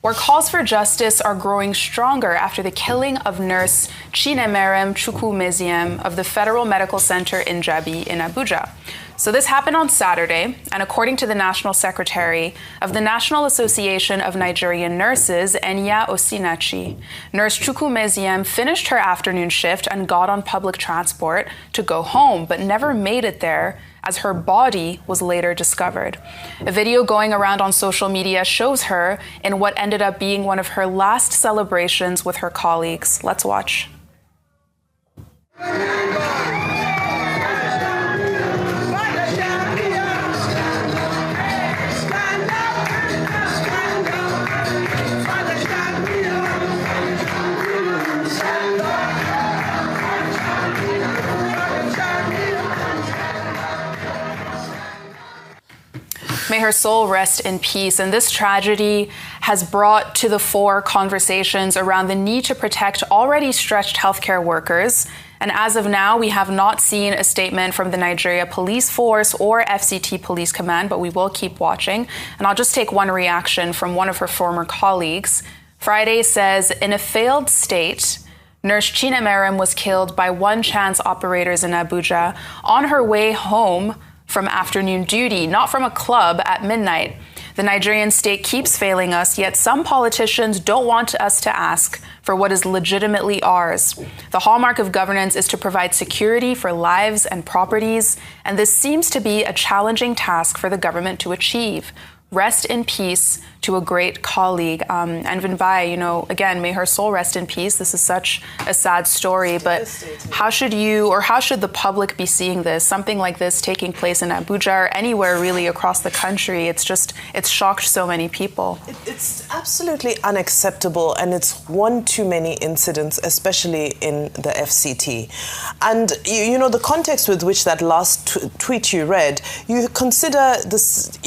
where calls for justice are growing stronger after the killing of nurse Chinemerem Chukwumeziem of the Federal Medical Center in Jabi in Abuja. So this happened on Saturday, and according to the National Secretary of the National Association of Nigerian Nurses, Enya Osinachi, Nurse Chukwumeziem finished her afternoon shift and got on public transport to go home, but never made it there, as her body was later discovered. A video going around on social media shows her in what ended up being one of her last celebrations with her colleagues. Let's watch. May her soul rest in peace. And this tragedy has brought to the fore conversations around the need to protect already stretched healthcare workers. And as of now, we have not seen a statement from the Nigeria Police Force or FCT Police Command, but we will keep watching. And I'll just take one reaction from one of her former colleagues. Friday says, in a failed state, Nurse Chinemerem was killed by one chance operators in Abuja on her way home from afternoon duty, not from a club at midnight. The Nigerian state keeps failing us, yet some politicians don't want us to ask for what is legitimately ours. The hallmark of governance is to provide security for lives and properties, and this seems to be a challenging task for the government to achieve. Rest in peace to a great colleague. And Vinvai, again, may her soul rest in peace. This is such a sad story, but how should the public be seeing this? Something like this taking place in Abuja or anywhere really across the country. It's shocked so many people. It's absolutely unacceptable, and it's one too many incidents, especially in the FCT. And the context with which that last tweet you read, you consider this,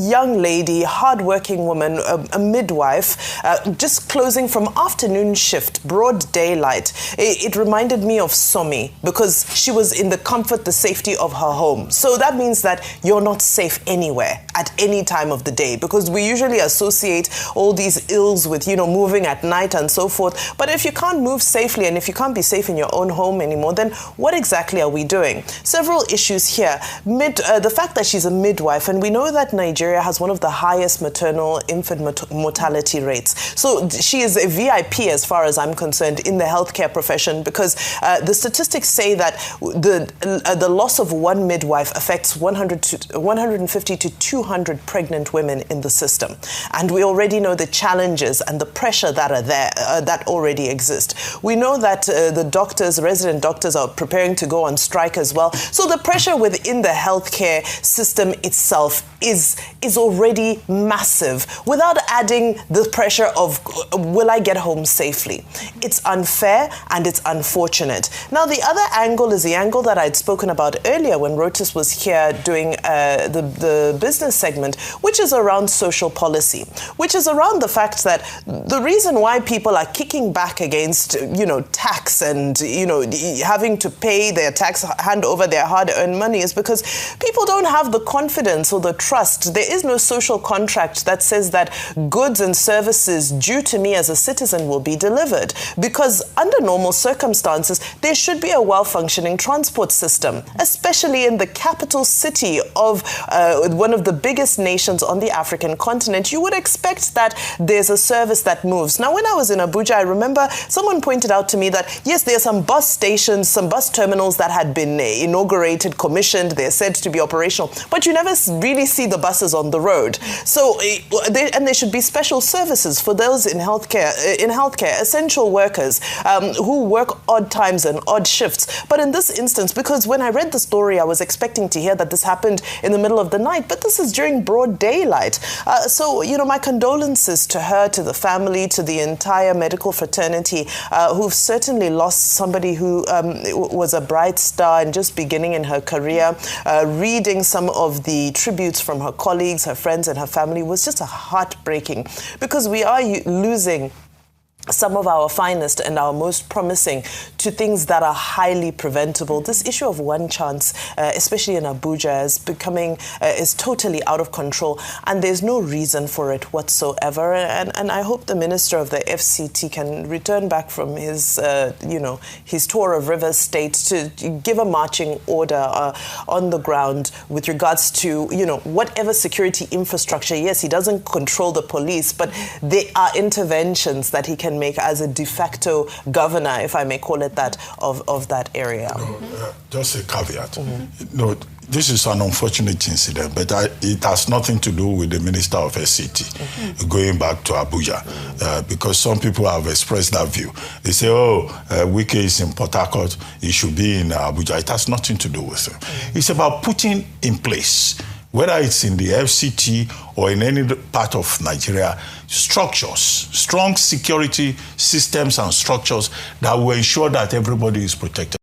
young lady, hardworking woman, a midwife, just closing from afternoon shift, broad daylight. It reminded me of Somi because she was in the comfort, the safety of her home. So that means that you're not safe anywhere at any time of the day, because we usually associate all these ills with, moving at night and so forth. But if you can't move safely and if you can't be safe in your own home anymore, then what exactly are we doing? Several issues here. The fact that she's a midwife, and we know that Nigeria has one of the highest maternal infant mortality rates. So she is a VIP as far as I'm concerned in the healthcare profession, because the statistics say that the loss of one midwife affects 150 to 200 pregnant women in the system. And we already know the challenges and the pressure that are there, that already exist. We know that the resident doctors are preparing to go on strike as well. So the pressure within the healthcare system itself is already massive, without adding the pressure of, will I get home safely? It's unfair and it's unfortunate. Now, the other angle is the angle that I'd spoken about earlier when Rotis was here doing the business segment, which is around social policy, which is around the fact that the reason why people are kicking back against, tax and, having to pay their tax, hand over their hard-earned money, is because people don't have the confidence or the trust. There is no social contract that says that goods and services due to me as a citizen will be delivered. Because under normal circumstances, there should be a well-functioning transport system, especially in the capital city of one of the biggest nations on the African continent. You would expect that there's a service that moves. Now, when I was in Abuja, I remember someone pointed out to me that, yes, there are some bus stations, some bus terminals that had been inaugurated, commissioned, they're said to be operational, but you never really see the buses on the road. So, there should be special services for those in healthcare, essential workers who work odd times and odd shifts. But in this instance, because when I read the story, I was expecting to hear that this happened in the middle of the night, but this is during broad daylight. So, my condolences to her, to the family, to the entire medical fraternity who've certainly lost somebody who was a bright star and just beginning in her career. Reading some of the tributes from her colleagues, her friends and her family was just heartbreaking, because we are losing some of our finest and our most promising to things that are highly preventable. This issue of one chance, especially in Abuja, is totally out of control, and there's no reason for it whatsoever. And I hope the Minister of the FCT can return back from his, his tour of Rivers State to give a marching order on the ground with regards to, whatever security infrastructure. Yes, he doesn't control the police, but there are interventions that he can make as a de facto governor, if I may call it that, of that area. Just a caveat. No, this is an unfortunate incident, but it has nothing to do with the Minister of FCT going back to Abuja, because some people have expressed that view. They say, Wike is in Port Harcourt, he should be in Abuja. It has nothing to do with him. It's about putting in place, whether it's in the FCT or in any part of Nigeria, structures, strong security systems and structures that will ensure that everybody is protected.